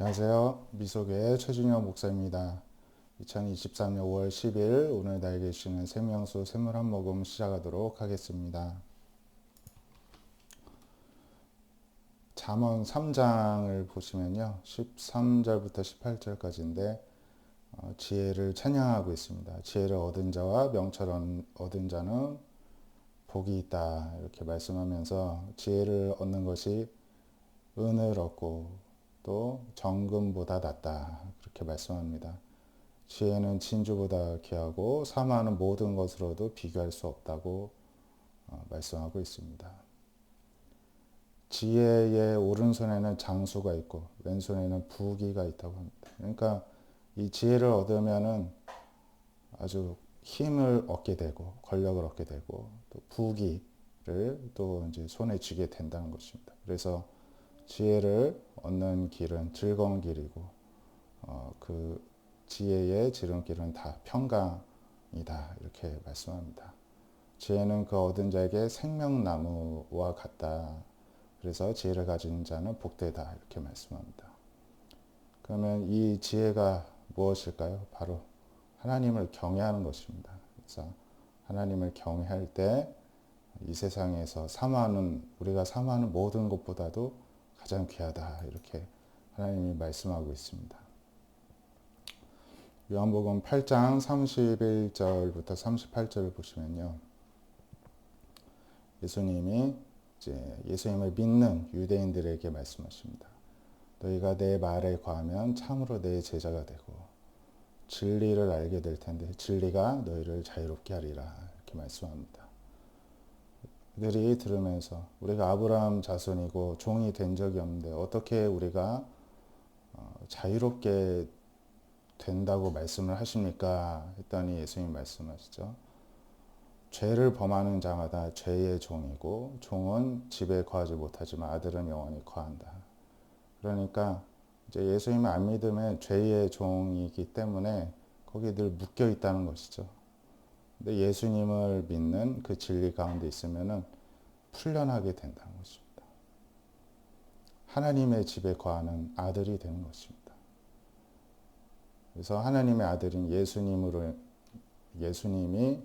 안녕하세요. 미소교회 최준영 목사입니다. 2023년 5월 10일 오늘 나에게 주시는 생명수 샘물 한 모금 시작하도록 하겠습니다. 잠언 3장을 보시면요. 13절부터 18절까지인데 지혜를 찬양하고 있습니다. 지혜를 얻은 자와 명철을 얻은 자는 복이 있다 이렇게 말씀하면서 지혜를 얻는 것이 은을 얻고 또 정금보다 낫다 그렇게 말씀합니다. 지혜는 진주보다 귀하고 사모하는 모든 것으로도 비교할 수 없다고 말씀하고 있습니다. 지혜의 오른손에는 장수가 있고 왼손에는 부귀가 있다고 합니다. 그러니까 이 지혜를 얻으면은 아주 힘을 얻게 되고 권력을 얻게 되고 또 부귀를 또 이제 손에 쥐게 된다는 것입니다. 그래서 지혜를 얻는 길은 즐거운 길이고 그 지혜의 지름길은 다 평강이다 이렇게 말씀합니다. 지혜는 그 얻은 자에게 생명나무와 같다. 그래서 지혜를 가진 자는 복되다 이렇게 말씀합니다. 그러면 이 지혜가 무엇일까요? 바로 하나님을 경외하는 것입니다. 그래서 하나님을 경외할 때 이 세상에서 우리가 사모하는 모든 것보다도 가장 귀하다 이렇게 하나님이 말씀하고 있습니다. 요한복음 8장 31절부터 38절을 보시면요. 예수님이 예수님을 믿는 유대인들에게 말씀하십니다. 너희가 내 말에 거하면 참으로 내 제자가 되고 진리를 알게 될 텐데 진리가 너희를 자유롭게 하리라 이렇게 말씀합니다. 그들이 들으면서 우리가 아브라함 자손이고 종이 된 적이 없는데 어떻게 우리가 자유롭게 된다고 말씀을 하십니까? 했더니 예수님 말씀하시죠. 죄를 범하는 자마다 죄의 종이고 종은 집에 거하지 못하지만 아들은 영원히 거한다. 그러니까 이제 예수님을 안 믿으면 죄의 종이기 때문에 거기에 늘 묶여 있다는 것이죠. 근데 예수님을 믿는 그 진리 가운데 있으면은 풀려나게 된다는 것입니다. 하나님의 집에 거하는 아들이 되는 것입니다. 그래서 하나님의 아들인 예수님이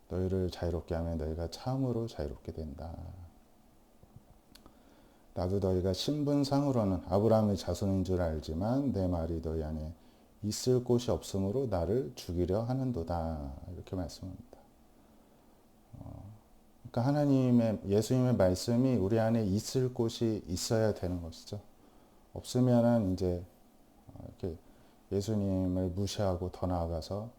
너희를 자유롭게 하면 너희가 참으로 자유롭게 된다. 나도 너희가 신분상으로는 아브라함의 자손인 줄 알지만 내 말이 너희 안에 있을 곳이 없으므로 나를 죽이려 하는도다. 이렇게 말씀합니다. 그러니까 예수님의 말씀이 우리 안에 있을 곳이 있어야 되는 것이죠. 없으면은 이제 이렇게 예수님을 무시하고 더 나아가서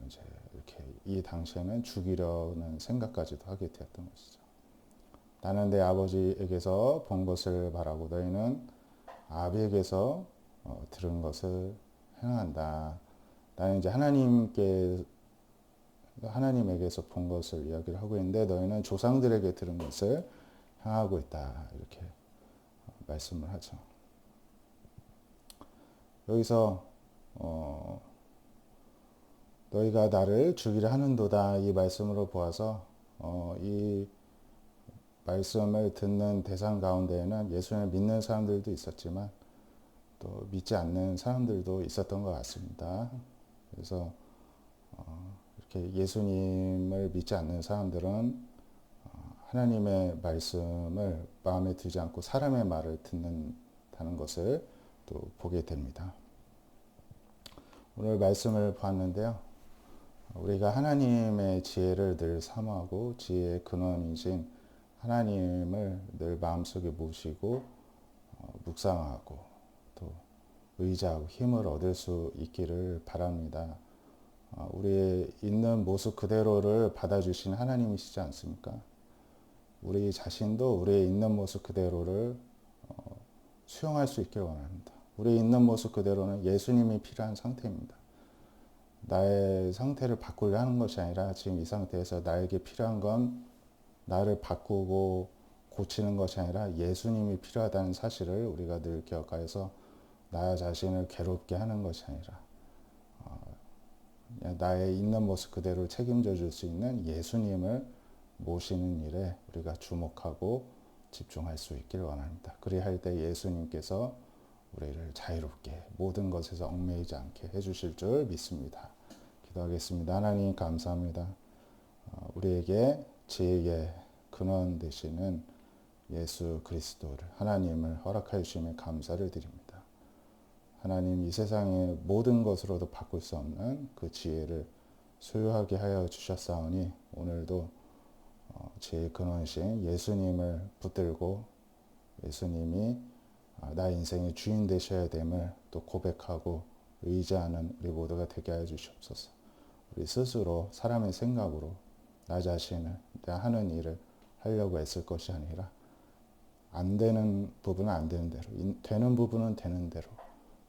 이제 이렇게 이 당시에는 죽이려는 생각까지도 하게 되었던 것이죠. 나는 내 아버지에게서 본 것을 바라고 너희는 아비에게서 들은 것을 행한다. 나는 이제 하나님에게서 본 것을 이야기를 하고 있는데 너희는 조상들에게 들은 것을 행하고 있다. 이렇게 말씀을 하죠. 여기서 너희가 나를 죽이려 하는도다 이 말씀으로 보아서 이 말씀을 듣는 대상 가운데에는 예수님을 믿는 사람들도 있었지만 또 믿지 않는 사람들도 있었던 것 같습니다. 그래서 이렇게 예수님을 믿지 않는 사람들은 하나님의 말씀을 마음에 들지 않고 사람의 말을 듣는다는 것을 또 보게 됩니다. 오늘 말씀을 보았는데요. 우리가 하나님의 지혜를 늘 사모하고 지혜의 근원이신 하나님을 늘 마음속에 모시고 묵상하고 또 의지하고 힘을 얻을 수 있기를 바랍니다. 우리의 있는 모습 그대로를 받아주신 하나님이시지 않습니까? 우리 자신도 우리의 있는 모습 그대로를 수용할 수 있길 원합니다. 우리의 있는 모습 그대로는 예수님이 필요한 상태입니다. 나의 상태를 바꾸려 하는 것이 아니라 지금 이 상태에서 나에게 필요한 건 나를 바꾸고 고치는 것이 아니라 예수님이 필요하다는 사실을 우리가 늘 기억하여서 나 자신을 괴롭게 하는 것이 아니라 나의 있는 모습 그대로 책임져 줄 수 있는 예수님을 모시는 일에 우리가 주목하고 집중할 수 있길 원합니다. 그리할 때 예수님께서 우리를 자유롭게 모든 것에서 얽매이지 않게 해주실 줄 믿습니다. 기도하겠습니다. 하나님 감사합니다. 우리에게 지혜의 근원 되시는 예수 그리스도를 하나님을 허락하여 주심에 감사를 드립니다. 하나님 이 세상의 모든 것으로도 바꿀 수 없는 그 지혜를 소유하게 하여 주셨사오니 오늘도 지혜의 근원이신 예수님을 붙들고 예수님이 나의 인생의 주인 되셔야 됨을 또 고백하고 의지하는 우리 모두가 되게 하여 주시옵소서. 우리 스스로 사람의 생각으로 나 자신을 내가 하는 일을 하려고 애쓸 것이 아니라 안 되는 부분은 안 되는 대로, 되는 부분은 되는 대로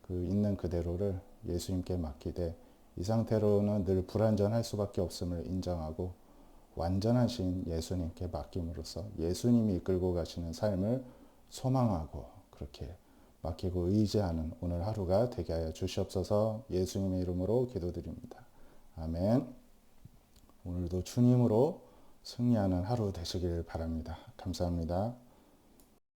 그 있는 그대로를 예수님께 맡기되 이 상태로는 늘 불완전할 수밖에 없음을 인정하고 완전하신 예수님께 맡김으로써 예수님이 이끌고 가시는 삶을 소망하고 그렇게 맡기고 의지하는 오늘 하루가 되게 하여 주시옵소서. 예수님의 이름으로 기도드립니다. 아멘. 오늘도 주님으로 승리하는 하루 되시길 바랍니다. 감사합니다.